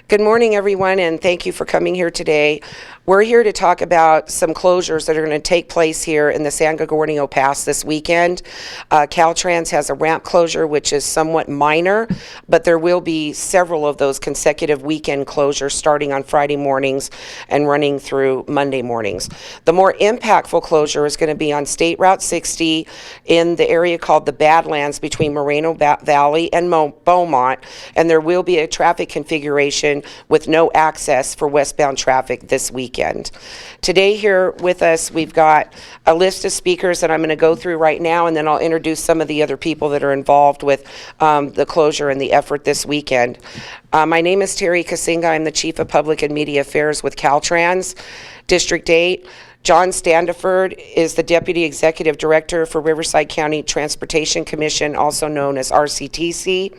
Good morning, everyone, and thank you for coming here today. We're here to talk about some closures that are going to take place here in the San Gorgonio Pass this weekend. Caltrans has a ramp closure, which is somewhat minor, but there will be several of those consecutive weekend closures starting on Friday mornings and running through Monday mornings. The more impactful closure is going to be on State Route 60 in the area called the Badlands between Moreno Valley and Beaumont, and there will be a traffic configuration with no access for westbound traffic this weekend. Today here with us, we've got a list of speakers that I'm going to go through right now, and then I'll introduce some of the other people that are involved with the closure and the effort this weekend. My name is Terry Kasinga. I'm the Chief of Public and Media Affairs with Caltrans District 8. John Standiford is the Deputy Executive Director for Riverside County Transportation Commission, also known as RCTC.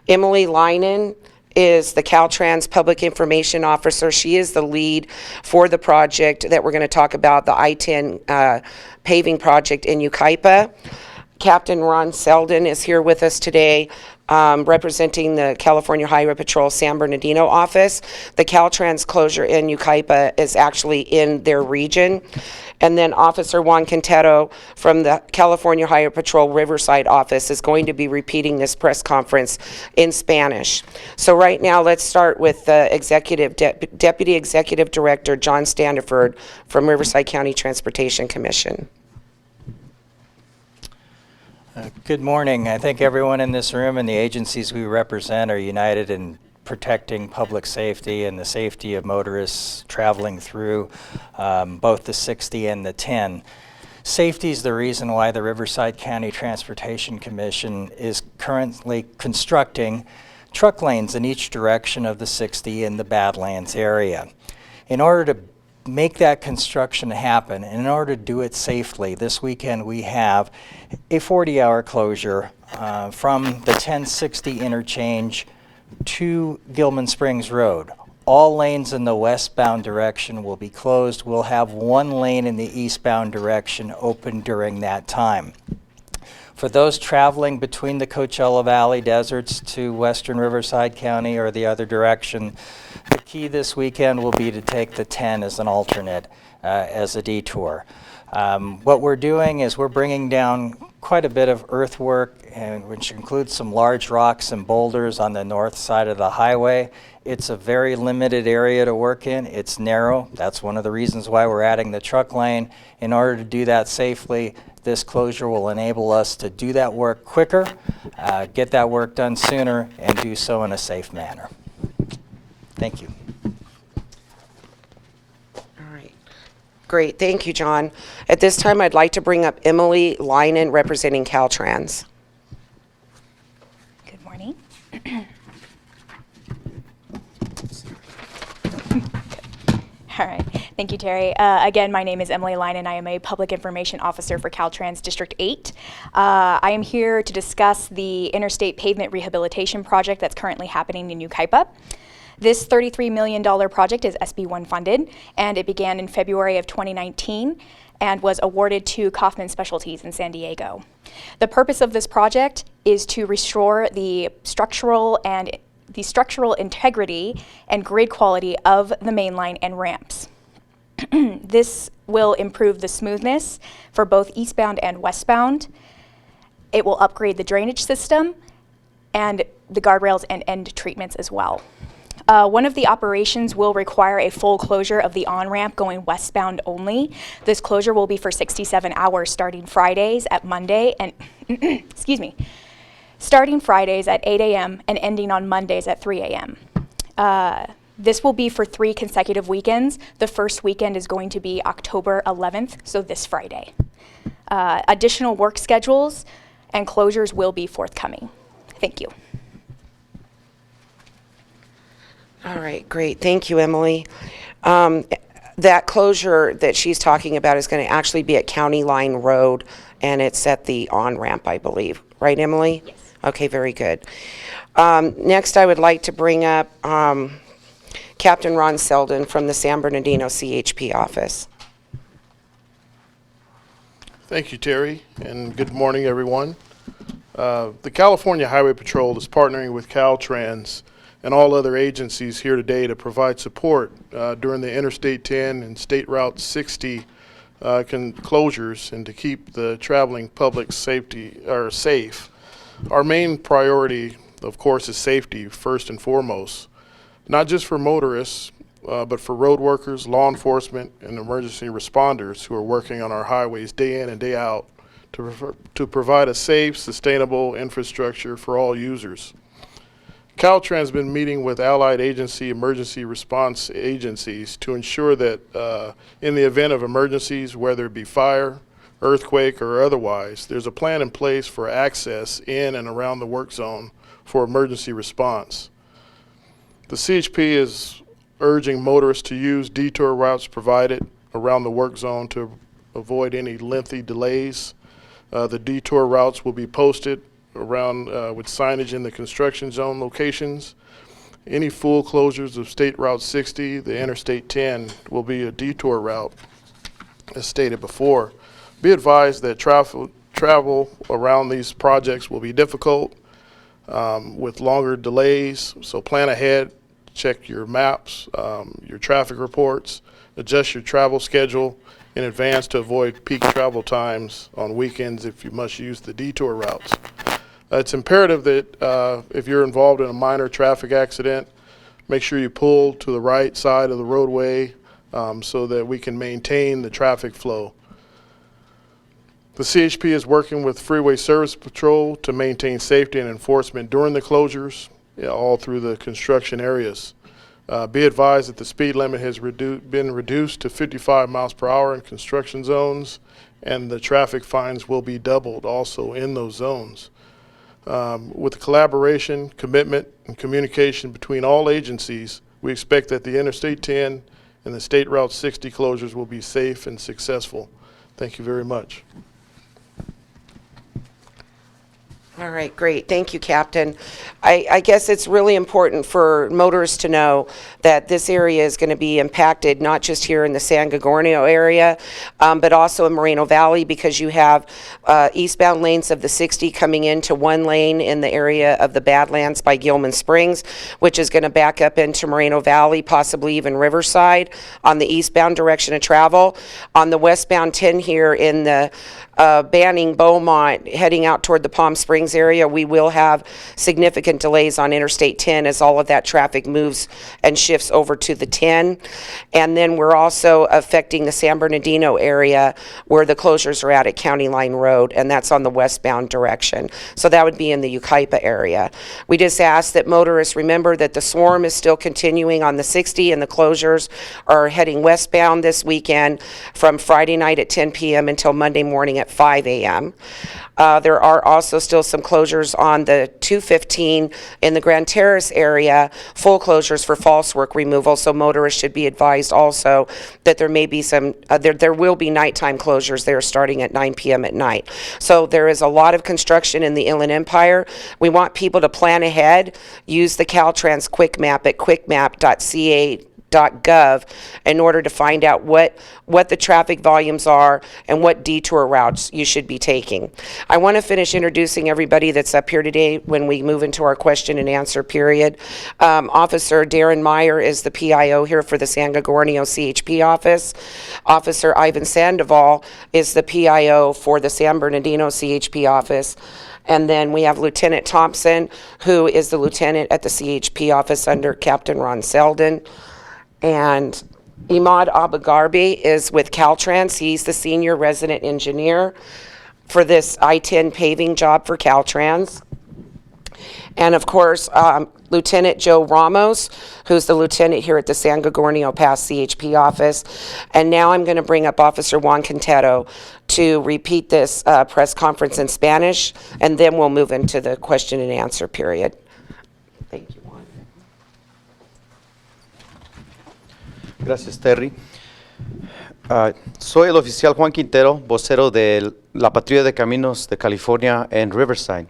Emily Leinen is the Caltrans Public Information Officer. She is the lead for the project that we're going to talk about, the I-10 paving project in Yucaipa. Captain Ron Selden is here with us today, representing the California Highway Patrol San Bernardino office. The Caltrans closure in Yucaipa is actually in their region. And then Officer Juan Quintero from the California Highway Patrol Riverside office is going to be repeating this press conference in Spanish. So right now, let's start with the Deputy Executive Director, John Standiford from Riverside County Transportation Commission. Good morning. I think everyone in this room and the agencies we represent are united in protecting public safety and the safety of motorists traveling through both the 60 and the 10. Safety is the reason why the Riverside County Transportation Commission is currently constructing truck lanes in each direction of the 60 in the Badlands area. In order to make that construction happen, and in order to do it safely, this weekend we have a 40-hour closure from the 1060 interchange to Gilman Springs Road. All lanes in the westbound direction will be closed. We'll have one lane in the eastbound direction open during that time. For those traveling between the Coachella Valley deserts to western Riverside County or the other direction, the key this weekend will be to take the 10 as an alternate, as a detour. What we're doing is we're bringing down quite a bit of earthwork, which includes some large rocks and boulders on the north side of the highway. It's a very limited area to work in. It's narrow. That's one of the reasons why we're adding the truck lane. In order to do that safely, this closure will enable us to do that work quicker, get that work done sooner, and do so in a safe manner. Thank you. Great, thank you, John. At this time, I'd like to bring up Emily Leinen, representing Caltrans. Good morning. All right, thank you, Terry. Again, my name is Emily Leinen. I am a Public Information Officer for Caltrans District 8. I am here to discuss the Interstate Pavement Rehabilitation Project that's currently happening in Yucaipa. This $33 million project is SB1 funded, and it began in February of 2019 and was awarded to Kaufman Specialties in San Diego. The purpose of this project is to restore the structural integrity and grid quality of the main line and ramps. This will improve the smoothness for both eastbound and westbound. It will upgrade the drainage system and the guardrails and end treatments as well. One of the operations will require a full closure of the on-ramp going westbound only. This closure will be for 67 hours starting Fridays at Monday and, starting Fridays at 8 a.m. and ending on Mondays at 3 a.m. This will be for 3 consecutive weekends. The first weekend is going to be October 11th, so this Friday. Additional work schedules and closures will be forthcoming. Thank you. All right, great. Thank you, Emily. That closure that she's talking about is going to actually be at County Line Road, and it's at the on-ramp, I believe. Right, Emily? Yes. Okay, very good. Next, I would like to bring up Captain Ron Selden from the San Bernardino CHP office. Thank you, Terry, and good morning, everyone. The California Highway Patrol is partnering with Caltrans and all other agencies here today to provide support during the Interstate 10 and State Route 60 closures and to keep the traveling public safe. Our main priority, of course, is safety first and foremost, not just for motorists, but for road workers, law enforcement, and emergency responders who are working on our highways day in and day out to provide a safe, sustainable infrastructure for all users. Caltrans has been meeting with allied agency emergency response agencies to ensure that in the event of emergencies, whether it be fire, earthquake, or otherwise, there's a plan in place for access in and around the work zone for emergency response. The CHP is urging motorists to use detour routes provided around the work zone to avoid any lengthy delays. The detour routes will be posted around with signage in the construction zone locations. Any full closures of State Route 60, the Interstate 10, will be a detour route, as stated before. Be advised that travel around these projects will be difficult with longer delays, so plan ahead, check your maps, your traffic reports, adjust your travel schedule in advance to avoid peak travel times on weekends if you must use the detour routes. It's imperative that if you're involved in a minor traffic accident, make sure you pull to the right side of the roadway so that we can maintain the traffic flow. The CHP is working with Freeway Service Patrol to maintain safety and enforcement during the closures, all through the construction areas. Be advised that the speed limit has been reduced to 55 miles per hour in construction zones, and the traffic fines will be doubled also in those zones. With the collaboration, commitment, and communication between all agencies, we expect that the Interstate 10 and the State Route 60 closures will be safe and successful. Thank you very much. All right, great. Thank you, Captain. I guess it's really important for motorists to know that this area is going to be impacted not just here in the San Gorgonio area, but also in Moreno Valley, because you have eastbound lanes of the 60 coming into one lane in the area of the Badlands by Gilman Springs, which is going to back up into Moreno Valley, possibly even Riverside on the eastbound direction of travel. On the westbound 10 here in the Banning, Beaumont, heading out toward the Palm Springs area, we will have significant delays on Interstate 10 as all of that traffic moves and shifts over to the 10. And then we're also affecting the San Bernardino area where the closures are at County Line Road, and that's on the westbound direction. So that would be in the Yucaipa area. We just ask that motorists remember that the swarm is still continuing on the 60, and the closures are heading westbound this weekend from Friday night at 10 p.m. until Monday morning at 5 a.m. There are also still some closures on the 215 in the Grand Terrace area, full closures for false work removal, so motorists should be advised also that there may be some, there will be nighttime closures there starting at 9 p.m. at night. So there is a lot of construction in the Inland Empire. We want people to plan ahead, use the Caltrans Quick Map at quickmap.ca.gov in order to find out what the traffic volumes are and what detour routes you should be taking. I want to finish introducing everybody that's up here today when we move into our question and answer period. Officer Darren Meyer is the PIO here for the San Gorgonio CHP office. Officer Ivan Sandoval is the PIO for the San Bernardino CHP office. And then we have Lieutenant Thompson, who is the lieutenant at the CHP office under Captain Ron Selden. And Imad Abagarbi is with Caltrans. He's the senior resident engineer for this I-10 paving job for Caltrans. And of course, Lieutenant Joe Ramos, who's the lieutenant here at the San Gorgonio Pass CHP office. And now I'm going to bring up Officer Juan Quintero to repeat this press conference in Spanish, and then we'll move into the question and answer period. Thank you, Juan. Gracias, Terry. Soy el oficial Juan Quintero, vocero de la Patrulla de Caminos de California en Riverside.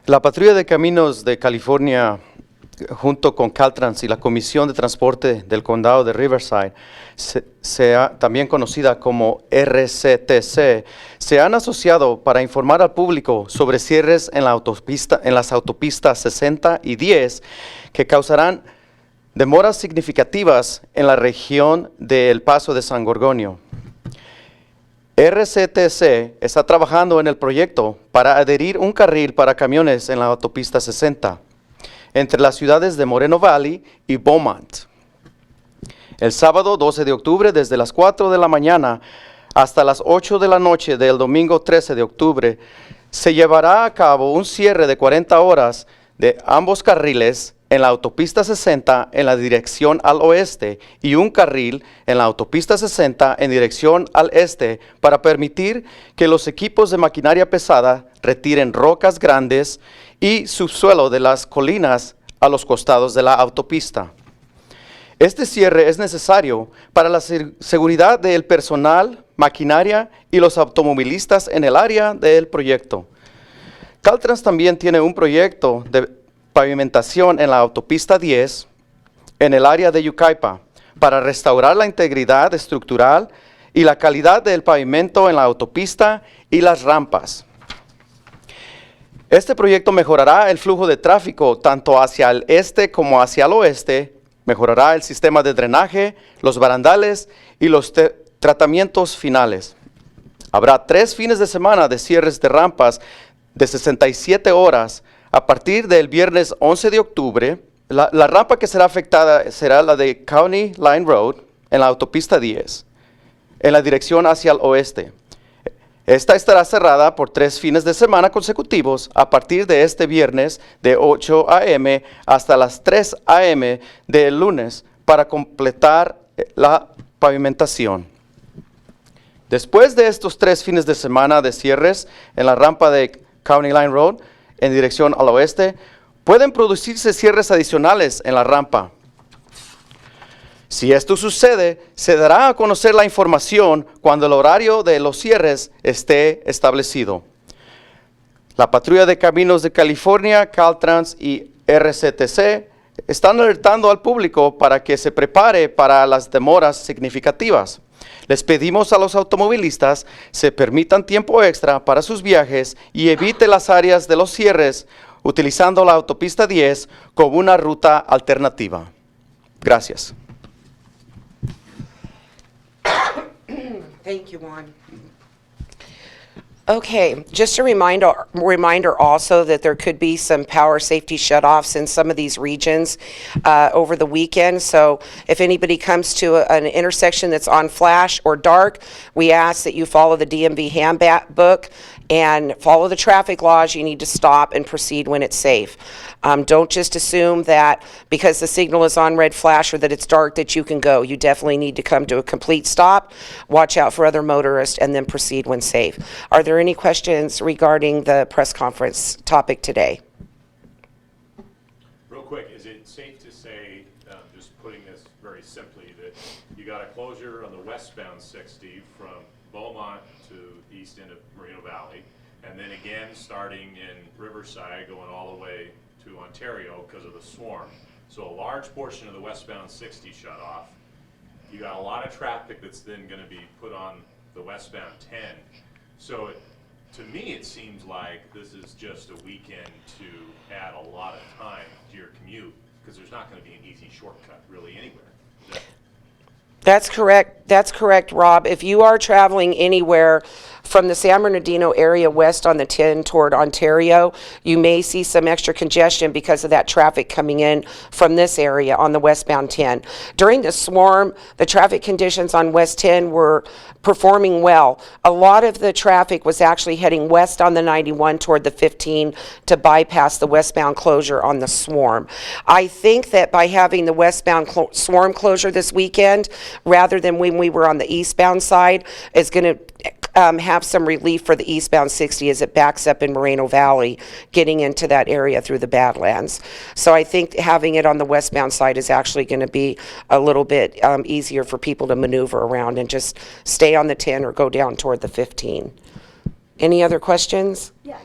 La Patrulla de Caminos de California junto con Caltrans y la Comisión de Transporte del Condado de Riverside, también conocida como RCTC, se han asociado para informar al público sobre cierres en las autopistas 60 y 10 que causarán demoras significativas en la región de El Paso de San Gorgonio. RCTC está trabajando en el proyecto para adherir un carril para camiones en la autopista 60 entre las ciudades de Moreno Valley y Beaumont. El sábado 12 de octubre, desde las 4 de la mañana hasta las 8 de la noche del domingo 13 de octubre, se llevará a cabo un cierre de 40 horas de ambos carriles en la autopista 60 en la dirección al oeste y un carril en la autopista 60 en dirección al este para permitir que los equipos de maquinaria pesada retiren rocas grandes y subsuelo de las colinas a los costados de la autopista. Este cierre es necesario para la seguridad del personal, maquinaria y los automovilistas en el área del proyecto. Caltrans también tiene un proyecto de pavimentación en la autopista 10 en el área de Yucaipa para restaurar la integridad estructural y la calidad del pavimento en la autopista y las rampas. Este proyecto mejorará el flujo de tráfico tanto hacia el este como hacia el oeste, mejorará el sistema de drenaje, los barandales y los tratamientos finales. Habrá 3 fines de semana de cierres de rampas de 67 horas a partir del viernes 11 de octubre. La rampa que será afectada será la de County Line Road en la autopista 10, en la dirección hacia el oeste. Esta estará cerrada por 3 fines de semana consecutivos a partir de este viernes de 8 a.m. hasta las 3 a.m. del lunes para completar la pavimentación. Después de estos 3 fines de semana de cierres en la rampa de County Line Road en dirección al oeste, pueden producirse cierres adicionales en la rampa. Si esto sucede, se dará a conocer la información cuando el horario de los cierres esté establecido. La Patrulla de Caminos de California, Caltrans y RCTC están alertando al público para que se prepare para las demoras significativas. Les pedimos a los automovilistas se permitan tiempo extra para sus viajes y evite las áreas de los cierres utilizando la autopista 10 como una ruta alternativa. Gracias. Thank you, Juan. Okay, just a reminder also that there could be some power safety shutoffs in some of these regions over the weekend. So if anybody comes to an intersection that's on flash or dark, we ask that you follow the DMV handbook and follow the traffic laws. You need to stop and proceed when it's safe. Don't just assume that because the signal is on red flash or that it's dark that you can go. You definitely need to come to a complete stop, watch out for other motorists, and then proceed when safe. Are there any questions regarding the press conference topic today? Real quick, is it safe to say, just putting this very simply, that you got a closure on the westbound 60 from Beaumont to the east end of Moreno Valley, and then again starting in Riverside going all the way to Ontario because of the swarm? So a large portion of the westbound 60 shut off. You got a lot of traffic that's then going to be put on the westbound 10. So to me, it seems like this is just a weekend to add a lot of time to your commute because there's not going to be an easy shortcut really anywhere. That's correct. That's correct, Rob. If you are traveling anywhere from the San Bernardino area west on the 10 toward Ontario, you may see some extra congestion because of that traffic coming in from this area on the westbound 10. During the swarm, the traffic conditions on West 10 were performing well. A lot of the traffic was actually heading west on the 91 toward the 15 to bypass the westbound closure on the swarm. I think that by having the westbound swarm closure this weekend, rather than when we were on the eastbound side, is going to have some relief for the eastbound 60 as it backs up in Moreno Valley, getting into that area through the Badlands. So I think having it on the westbound side is actually going to be a little bit easier for people to maneuver around and just stay on the 10 or go down toward the 15. Any other questions? Yeah,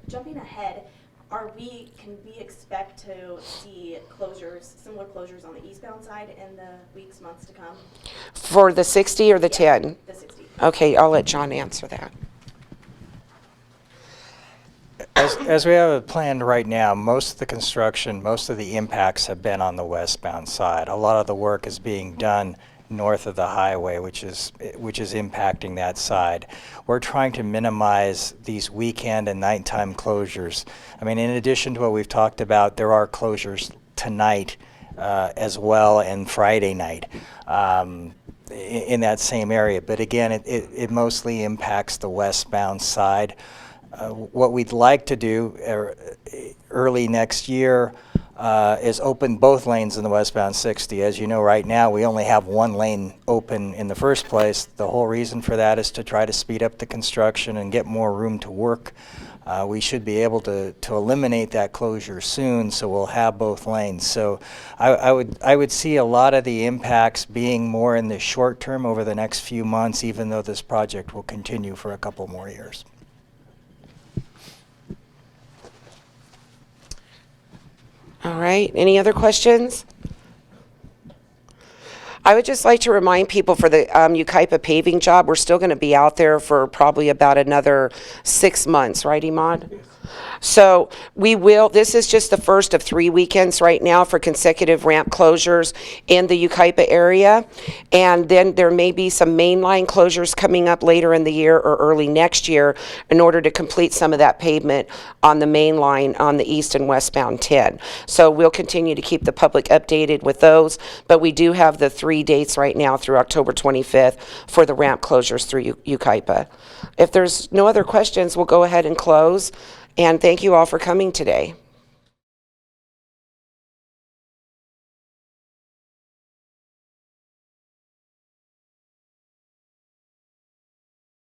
jumping ahead, Can we expect to see closures, similar closures on the eastbound side in the weeks, months to come? For the 60 or the 10? The 60. Okay, I'll let John answer that. As we have it planned right now, most of the construction, most of the impacts have been on the westbound side. A lot of the work is being done north of the highway, which is impacting that side. We're trying to minimize these weekend and nighttime closures. I mean, in addition to what we've talked about, there are closures tonight as well, and Friday night in that same area. But again, it mostly impacts the westbound side. What we'd like to do early next year is open both lanes in the westbound 60. As you know, right now we only have one lane open in the first place. The whole reason for that is to try to speed up the construction and get more room to work. We should be able to eliminate that closure soon, so we'll have both lanes. So I would see a lot of the impacts being more in the short term over the next few months, even though this project will continue for a couple more years. All right, any other questions? I would just like to remind people for the Yucaipa paving job, we're still going to be out there for probably about another 6 months, right, Imad? So this is just the first of 3 weekends right now for consecutive ramp closures in the Yucaipa area. And then there may be some mainline closures coming up later in the year or early next year in order to complete some of that pavement on the main line on the east and westbound 10. So we'll continue to keep the public updated with those, but we do have the 3 dates right now through October 25th for the ramp closures through Yucaipa. If there's no other questions, we'll go ahead and close. And thank you all for coming today.